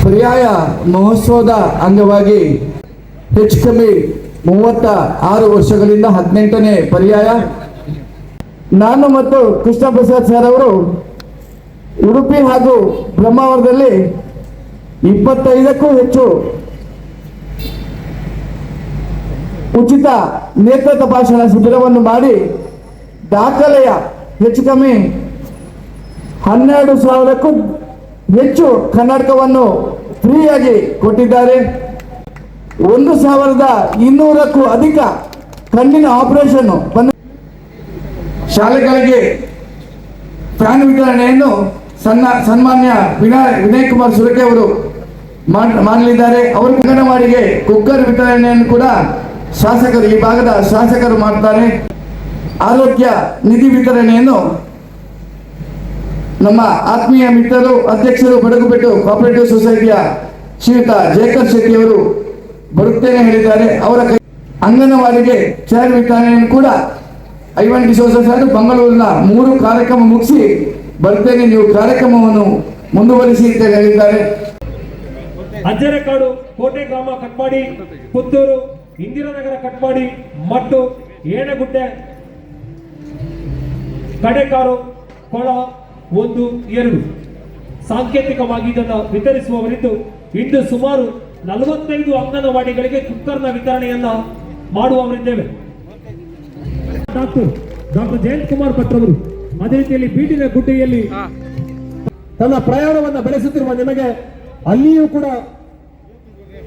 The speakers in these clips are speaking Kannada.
ಪರ್ಯಾಯ ಮಹೋತ್ಸವದ ಅಂಗವಾಗಿ ಹೆಚ್ಚು ಕಮ್ಮಿ 36 ವರ್ಷಗಳಿಂದ 18ನೇ ಪರ್ಯಾಯ ನಾನು ಮತ್ತು ಕೃಷ್ಣ ಪ್ರಸಾದ್ ಸರ್ ಅವರು ಉಡುಪಿ ಹಾಗೂ ಬ್ರಹ್ಮಾವರದಲ್ಲಿ 25ಕ್ಕೂ ಹೆಚ್ಚು ಉಚಿತ ನೇತ್ರ ತಪಾಸಣಾ ಶಿಬಿರವನ್ನು ಮಾಡಿ ದಾಖಲೆಯ ಹೆಚ್ಚು ಕಮ್ಮಿ 12,000ಕ್ಕೂ ಹೆಚ್ಚು ಕನ್ನಡಕವನ್ನು ಫ್ರೀಯಾಗಿ ಕೊಟ್ಟಿದ್ದಾರೆ. 1,200ಕ್ಕೂ ಅಧಿಕ ಕಣ್ಣಿನ ಆಪರೇಷನ್ ಶಾಲೆಗಳಿಗೆ ಫ್ಯಾನ್ ವಿತರಣೆಯನ್ನು ಸನ್ಮಾನ್ಯ ವಿನಯ್ ಕುಮಾರ್ ಸುರಕೆ ಅವರು ಮಾಡಲಿದ್ದಾರೆ. ಅವರ ಅಂಗನವಾಡಿಗೆ ಕುಕ್ಕರ್ ವಿತರಣೆಯನ್ನು ಕೂಡ ಶಾಸಕರು, ಈ ಭಾಗದ ಶಾಸಕರು ಮಾಡ್ತಾರೆ. ಆರೋಗ್ಯ ನಿಧಿ ವಿತರಣೆಯನ್ನು ನಮ್ಮ ಆತ್ಮೀಯ ಮಿತ್ರರು, ಅಧ್ಯಕ್ಷರು, ಬಡಗುಪೆಟ್ಟು ಕೋಆಪರೇಟಿವ್ ಸೊಸೈಟಿಯ ಶ್ರೀಯುತ ಜಯಕರ್ ಶೆಟ್ಟಿ ಅವರು ಬರುತ್ತೇನೆ ಹೇಳಿದ್ದಾರೆ. ಅವರ ಅಂಗನವಾಡಿಗೆ ಚೇರ್ ವಿತರಣೆಯನ್ನು ಕೂಡ ಐವನ್ ಡಿಸೋಜ ಸರ್ ಬೆಂಗಳೂರಿನ 3 ಕಾರ್ಯಕ್ರಮ ಮುಗಿಸಿ ಬರ್ತೇನೆ, ನೀವು ಕಾರ್ಯಕ್ರಮವನ್ನು ಮುಂದುವರಿಸಿ ಅಂತ ಹೇಳಿದ್ದಾರೆ. ಅಜ್ಜರಕಾಡು, ಕೋಟೆ ಗ್ರಾಮ ಕಟ್ಪಾಡಿ, ಪುತ್ತೂರು, ಇಂದಿರಾನಗರ ಕಟ್ಪಾಡಿ ಮತ್ತು ಏಣಗುಡ್ಡೆ, ಕಡೆಕಾರು, ಕೊಳ 1, 2 ಸಾಂಕೇತಿಕವಾಗಿ ಇದನ್ನು ವಿತರಿಸುವವರಿದ್ದು ಇಂದು ಸುಮಾರು 45 ಅಂಗನವಾಡಿಗಳಿಗೆ ಕುಕ್ಕರ್ನ ವಿತರಣೆಯನ್ನ ಮಾಡುವವರಿದ್ದೇವೆ. ಡಾಕ್ಟರ್ ಜಯಂತ್ ಕುಮಾರ್ ಭಟ್ ಅವರು ಅದೇ ರೀತಿಯಲ್ಲಿ ಬೀಟಿನ ಗುಡ್ಡೆಯಲ್ಲಿ ತನ್ನ ಪ್ರಯಾಣವನ್ನು ಬೆಳೆಸುತ್ತಿರುವ ನಿಮಗೆ ಅಲ್ಲಿಯೂ ಕೂಡ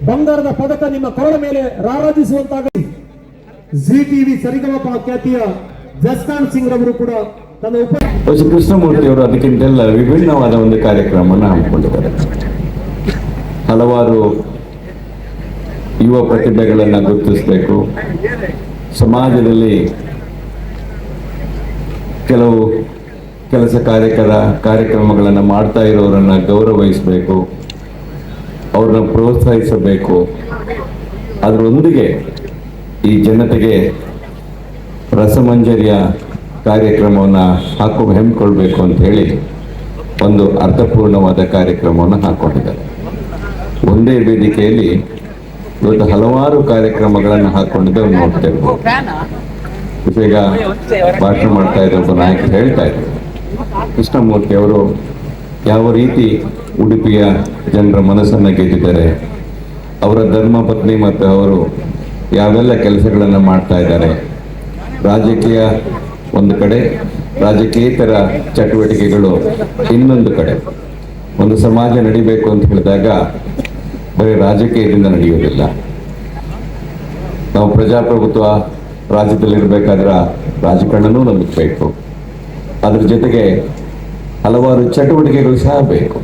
ಬಂಗಾರದ ಪದಕ ನಿಮ್ಮ ಕೊರಳ ಮೇಲೆ ರಾರಾಜಿಸುವಂತಾಗಲಿ. ಜಿ ಟಿವಿ ಸರಿಗಮಪ ಖ್ಯಾತಿಯ ಜಸ್ಕಾನ್ ಸಿಂಗ್ ರವರು ಕೂಡ ತನ್ನ ಕೃಷ್ಣಮೂರ್ತಿ ಅವರು ಅದಕ್ಕಿಂತೆಲ್ಲ ವಿಭಿನ್ನವಾದ ಒಂದು ಕಾರ್ಯಕ್ರಮವನ್ನು ಹಮ್ಮಿಕೊಂಡಿದ್ದಾರೆ. ಹಲವಾರು ಯುವ ಪ್ರತಿಭೆಗಳನ್ನು ಗುರುತಿಸಬೇಕು, ಸಮಾಜದಲ್ಲಿ ಕೆಲವು ಕೆಲಸ ಕಾರ್ಯಕ್ರಮಗಳನ್ನು ಮಾಡ್ತಾ ಇರೋರನ್ನ ಗೌರವಿಸಬೇಕು, ಅವ್ರನ್ನ ಪ್ರೋತ್ಸಾಹಿಸಬೇಕು. ಅದರೊಂದಿಗೆ ಈ ಜನತೆಗೆ ರಸಮಂಜರಿಯ ಕಾರ್ಯಕ್ರಮವನ್ನು ಹಮ್ಮಿಕೊಳ್ಬೇಕು ಅಂತ ಹೇಳಿ ಒಂದು ಅರ್ಥಪೂರ್ಣವಾದ ಕಾರ್ಯಕ್ರಮವನ್ನು ಹಾಕೊಂಡಿದ್ದಾರೆ. ಒಂದೇ ವೇದಿಕೆಯಲ್ಲಿ ಇವತ್ತು ಹಲವಾರು ಕಾರ್ಯಕ್ರಮಗಳನ್ನು ಹಾಕೊಂಡಿದ್ದೇವೆ ನೋಡ್ತಾ ಇರ್ಬೋದು. ಈಗ ಭಾಷಣ ಮಾಡ್ತಾ ಇದ್ದ ಒಬ್ಬ ನಾಯಕರು ಹೇಳ್ತಾ ಇದ್ರು, ಕೃಷ್ಣಮೂರ್ತಿ ಅವರು ಯಾವ ರೀತಿ ಉಡುಪಿಯ ಜನರ ಮನಸ್ಸನ್ನು ಗೆದ್ದಿದ್ದಾರೆ, ಅವರ ಧರ್ಮಪತ್ನಿ ಮತ್ತು ಅವರು ಯಾವೆಲ್ಲ ಕೆಲಸಗಳನ್ನು ಮಾಡ್ತಾ ಇದ್ದಾರೆ, ರಾಜಕೀಯ ಒಂದು ಕಡೆ, ರಾಜಕೀಯೇತರ ಚಟುವಟಿಕೆಗಳು ಇನ್ನೊಂದು ಕಡೆ. ಒಂದು ಸಮಾಜ ನಡಿಬೇಕು ಅಂತ ಹೇಳಿದಾಗ ಬರೀ ರಾಜಕೀಯದಿಂದ ನಡೆಯುವುದಿಲ್ಲ. ನಾವು ಪ್ರಜಾಪ್ರಭುತ್ವ ರಾಜ್ಯದಲ್ಲಿರಬೇಕಾದ್ರೆ ರಾಜಕಾರಣನೂ ನಮಗೆ ಬೇಕು, ಅದ್ರ ಜೊತೆಗೆ ಹಲವಾರು ಚಟುವಟಿಕೆಗಳು ಸಹ ಬೇಕು.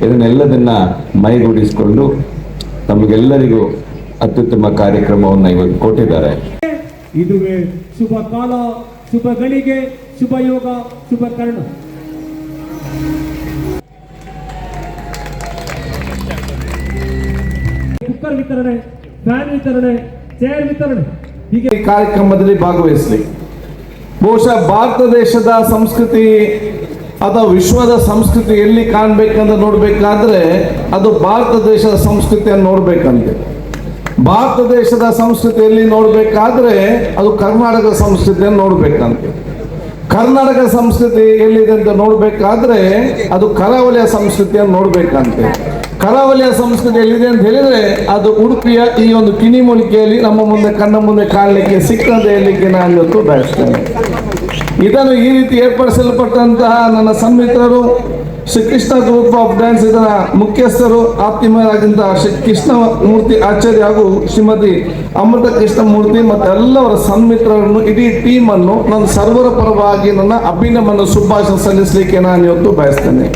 ಇದನ್ನೆಲ್ಲದನ್ನ ಮೈಗೂಡಿಸಿಕೊಂಡು ನಮಗೆಲ್ಲರಿಗೂ ಅತ್ಯುತ್ತಮ ಕಾರ್ಯಕ್ರಮವನ್ನು ಇವತ್ತು ಕೊಟ್ಟಿದ್ದಾರೆ. ಇದುವೇ ಶುಭ ಕಾಲ, ಶುಭ ಗಳಿಗೆ, ಶುಭ ಯೋಗ, ಶುಭ ಕರ್ಣ. ಕುಕ್ಕರ್ ವಿತರಣೆ, ಫ್ಯಾನ್ ವಿತರಣೆ, ಚೇರ್ ವಿತರಣೆ, ಹೀಗೆ ಈ ಕಾರ್ಯಕ್ರಮದಲ್ಲಿ ಭಾಗವಹಿಸಲಿ. ಬಹುಶಃ ಭಾರತ ದೇಶದ ಸಂಸ್ಕೃತಿ ಅಥವಾ ವಿಶ್ವದ ಸಂಸ್ಕೃತಿ ಎಲ್ಲಿ ಕಾಣಬೇಕಂತ ನೋಡ್ಬೇಕಾದ್ರೆ ಅದು ಭಾರತ ದೇಶದ ಸಂಸ್ಕೃತಿಯನ್ನು ನೋಡ್ಬೇಕಂತೆ. ಭಾರತ ದೇಶದ ಸಂಸ್ಕೃತಿಯಲ್ಲಿ ನೋಡ್ಬೇಕಾದ್ರೆ ಅದು ಕರ್ನಾಟಕದ ಸಂಸ್ಕೃತಿಯನ್ನು ನೋಡ್ಬೇಕಂತೆ. ಕರ್ನಾಟಕ ಸಂಸ್ಕೃತಿ ಎಲ್ಲಿದೆ ಅಂತ ನೋಡ್ಬೇಕಾದ್ರೆ ಅದು ಕರಾವಳಿಯ ಸಂಸ್ಕೃತಿಯನ್ನು ನೋಡ್ಬೇಕಂತೆ. ಕರಾವಳಿಯ ಸಂಸ್ಕೃತಿ ಎಲ್ಲಿದೆ ಅಂತ ಹೇಳಿದ್ರೆ ಅದು ಉಡುಪಿಯ ಈ ಒಂದು ಕಿಣಿಮೂಲಿಕೆಯಲ್ಲಿ ನಮ್ಮ ಮುಂದೆ ಕಣ್ಣ ಮುಂದೆ ಕಾಣಲಿಕ್ಕೆ ಸಿಕ್ಕದೆ ಹೇಳಲಿಕ್ಕೆ ನಾನು ಇವತ್ತು ಬಯಸ್ತೇನೆ. ಇದನ್ನು ಈ ರೀತಿ ಏರ್ಪಡಿಸಲ್ಪಟ್ಟಂತಹ ನನ್ನ ಸನ್ಮಿತ್ರರು, Shri Krishna group of dance ಇದರ ಮುಖ್ಯಸ್ಥರು, ಆಪ್ತಿಮರಾಗಿದ್ದಂತಹ ಶ್ರೀ ಕೃಷ್ಣಮೂರ್ತಿ ಆಚಾರ್ಯ ಹಾಗೂ ಶ್ರೀಮತಿ ಅಮೃತ ಕೃಷ್ಣಮೂರ್ತಿ ಮತ್ತು ಎಲ್ಲವರ ಸನ್ಮಿತ್ರರನ್ನು, ಇಡೀ ಟೀಮ್ ಅನ್ನು ನನ್ನ ಸರ್ವರ ಪರವಾಗಿ ನನ್ನ ಅಭಿನಂದನೆ ಶುಭಾಶಯ ಸಲ್ಲಿಸಲಿಕ್ಕೆ ನಾನು ಇವತ್ತು ಬಯಸ್ತೇನೆ.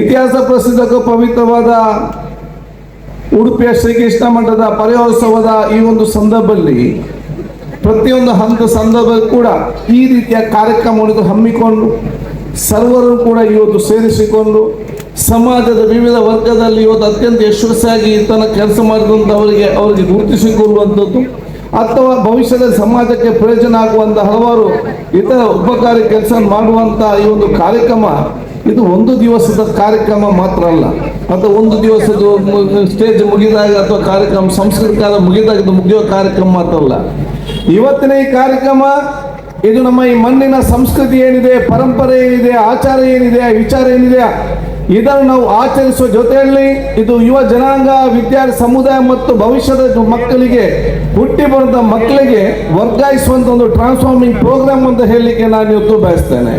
ಇತಿಹಾಸ ಪ್ರಸಿದ್ಧ ಪವಿತ್ರವಾದ ಉಡುಪಿಯ ಶ್ರೀಕೃಷ್ಣ ಮಠದ ಪರ್ಯೋತ್ಸವದ ಈ ಒಂದು ಸಂದರ್ಭದಲ್ಲಿ ಪ್ರತಿಯೊಂದು ಹಂತ ಸಂದರ್ಭ ಕೂಡ ಈ ರೀತಿಯ ಕಾರ್ಯಕ್ರಮವನ್ನು ಹಮ್ಮಿಕೊಂಡು ಸರ್ವರು ಕೂಡ ಇವತ್ತು ಸೇರಿಸಿಕೊಂಡು ಸಮಾಜದ ವಿವಿಧ ವರ್ಗದಲ್ಲಿ ಇವತ್ತು ಅತ್ಯಂತ ಯಶಸ್ವಿಯಾಗಿ ತನ್ನ ಕೆಲಸ ಮಾಡಿದಂಥವರಿಗೆ ಅವರಿಗೆ ಗುರುತಿಸಿಕೊಳ್ಳುವಂಥದ್ದು ಅಥವಾ ಭವಿಷ್ಯದ ಸಮಾಜಕ್ಕೆ ಪ್ರಯೋಜನ ಆಗುವಂಥ ಹಲವಾರು ಇತರ ಉಪಕಾರಿ ಕೆಲಸ ಮಾಡುವಂಥ ಈ ಒಂದು ಕಾರ್ಯಕ್ರಮ ಇದು ಒಂದು ದಿವಸದ ಕಾರ್ಯಕ್ರಮ ಮಾತ್ರ ಅಲ್ಲ. ಅಥವಾ ಒಂದು ದಿವಸದ ಸ್ಟೇಜ್ ಮುಗಿದಾಗ ಅಥವಾ ಕಾರ್ಯಕ್ರಮ ಸಾಂಸ್ಕೃತಿಕ ಮುಗಿದಾಗ ಇದು ಮುಗಿಯೋ ಕಾರ್ಯಕ್ರಮ ಮಾತ್ರಲ್ಲ. ಇವತ್ತಿನ ಈ ಕಾರ್ಯಕ್ರಮ ಇದು ನಮ್ಮ ಈ ಮಣ್ಣಿನ ಸಂಸ್ಕೃತಿ ಏನಿದೆ, ಪರಂಪರೆ ಏನಿದೆ, ಆಚಾರ ಏನಿದೆ, ವಿಚಾರ ಏನಿದೆ, ಇದನ್ನು ನಾವು ಆಚರಿಸುವ ಜೊತೆಯಲ್ಲಿ ಇದು ಯುವ ಜನಾಂಗ, ವಿದ್ಯಾರ್ಥಿ ಸಮುದಾಯ ಮತ್ತು ಭವಿಷ್ಯದ ಮಕ್ಕಳಿಗೆ, ಹುಟ್ಟಿ ಬರುವಂತ ಮಕ್ಕಳಿಗೆ ವರ್ಗಾಯಿಸುವಂತ ಒಂದು ಟ್ರಾನ್ಸ್ಫಾರ್ಮಿಂಗ್ ಪ್ರೋಗ್ರಾಮ್ ಅಂತ ಹೇಳಲಿಕ್ಕೆ ನಾನು ಇವತ್ತು ಬಯಸ್ತೇನೆ.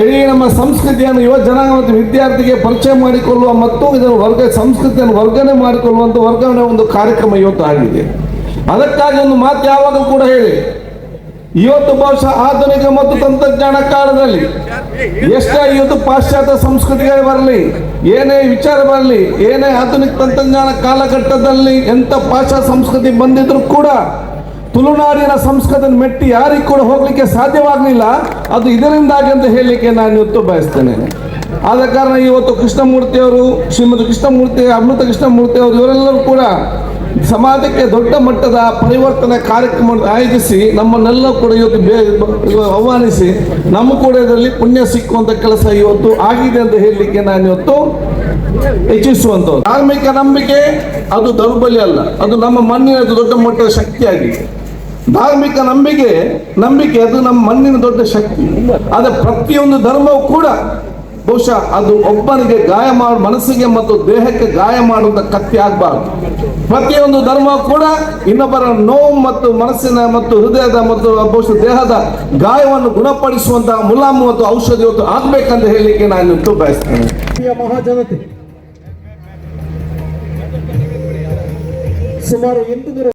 ಇಡೀ ನಮ್ಮ ಸಂಸ್ಕೃತಿಯನ್ನು ಯುವ ಜನಾಂಗ ಮತ್ತು ವಿದ್ಯಾರ್ಥಿಗೆ ಪರಿಚಯ ಮಾಡಿಕೊಳ್ಳುವ ಮತ್ತು ಇದನ್ನು ಸಂಸ್ಕೃತಿಯನ್ನು ವರ್ಗಾವಣೆ ವರ್ಗಾವಣೆ ಒಂದು ಕಾರ್ಯಕ್ರಮ ಇವತ್ತು ಆಗಿದೆ. ಅದಕ್ಕಾಗಿ ಒಂದು ಮಾತು ಯಾವಾಗಲೂ ಕೂಡ ಹೇಳಿ, ಇವತ್ತು ಬಹುಶಃ ಆಧುನಿಕ ಮತ್ತು ತಂತ್ರಜ್ಞಾನ ಕಾಲದಲ್ಲಿ ಎಷ್ಟೇ ಇವತ್ತು ಪಾಶ್ಚಾತ್ಯ ಸಂಸ್ಕೃತಿಗಳು ಬರಲಿ, ಏನೇ ವಿಚಾರ ಬರಲಿ, ಏನೇ ಆಧುನಿಕ ತಂತ್ರಜ್ಞಾನ ಕಾಲಘಟ್ಟದಲ್ಲಿ ಎಂಥ ಪಾಶ್ಚಾತ್ಯ ಸಂಸ್ಕೃತಿ ಬಂದಿದ್ರು ಕೂಡ ತುಳುನಾಡಿನ ಸಂಸ್ಕೃತಿ ಮೆಟ್ಟಿ ಯಾರಿಗೂ ಕೂಡ ಹೋಗ್ಲಿಕ್ಕೆ ಸಾಧ್ಯವಾಗಲಿಲ್ಲ. ಅದು ಇದರಿಂದಾಗಿ ಅಂತ ಹೇಳಲಿಕ್ಕೆ ನಾನು ಇವತ್ತು ಬಯಸ್ತೇನೆ. ಆದ ಕಾರಣ ಇವತ್ತು ಕೃಷ್ಣಮೂರ್ತಿಯವರು, ಶ್ರೀಮತಿ ಕೃಷ್ಣಮೂರ್ತಿ, ಅಮೃತ ಕೃಷ್ಣಮೂರ್ತಿ ಅವರು, ಇವರೆಲ್ಲರೂ ಕೂಡ ಸಮಾಜಕ್ಕೆ ದೊಡ್ಡ ಮಟ್ಟದ ಪರಿವರ್ತನೆ ಕಾರ್ಯಕ್ರಮ ಆಯೋಜಿಸಿ ನಮ್ಮನ್ನೆಲ್ಲ ಕೂಡ ಇವತ್ತು ಆಹ್ವಾನಿಸಿ ನಮ್ಮ ಕೂಡ ಇದರಲ್ಲಿ ಪುಣ್ಯ ಸಿಕ್ಕುವಂತ ಕೆಲಸ ಇವತ್ತು ಆಗಿದೆ ಅಂತ ಹೇಳಲಿಕ್ಕೆ ನಾನು ಇವತ್ತು ಇಚ್ಛಿಸುವಂಥದ್ದು. ಧಾರ್ಮಿಕ ನಂಬಿಕೆ ಅದು ದೌರ್ಬಲ್ಯ ಅಲ್ಲ, ಅದು ನಮ್ಮ ಮಣ್ಣಿನ ದೊಡ್ಡ ಮಟ್ಟದ ಶಕ್ತಿಯಾಗಿದೆ. ಧಾರ್ಮಿಕ ನಂಬಿಕೆ ಅದು ನಮ್ಮ ಮಣ್ಣಿನ ದೊಡ್ಡ ಶಕ್ತಿ. ಆದರೆ ಪ್ರತಿಯೊಂದು ಧರ್ಮವು ಕೂಡ ಬಹುಶಃ ಅದು ಒಬ್ಬನಿಗೆ ಮನಸ್ಸಿಗೆ ಮತ್ತು ದೇಹಕ್ಕೆ ಗಾಯ ಮಾಡುವಂತ ಕತ್ತಿ ಆಗಬಾರ್ದು. ಪ್ರತಿಯೊಂದು ಧರ್ಮ ಕೂಡ ಇನ್ನೊಬ್ಬರ ನೋವು ಮತ್ತು ಮನಸ್ಸಿನ ಮತ್ತು ಹೃದಯದ ಮತ್ತು ಬಹುಶಃ ದೇಹದ ಗಾಯವನ್ನು ಗುಣಪಡಿಸುವಂತಹ ಮುಲಾಮು ಮತ್ತು ಔಷಧಿ ಇವತ್ತು ಆಗ್ಬೇಕಂತ ಹೇಳಲಿಕ್ಕೆ ನಾನು ಇವತ್ತು ಬಯಸ್ತೇನೆ. ಮಹಾಜನತೆ ಸುಮಾರು 800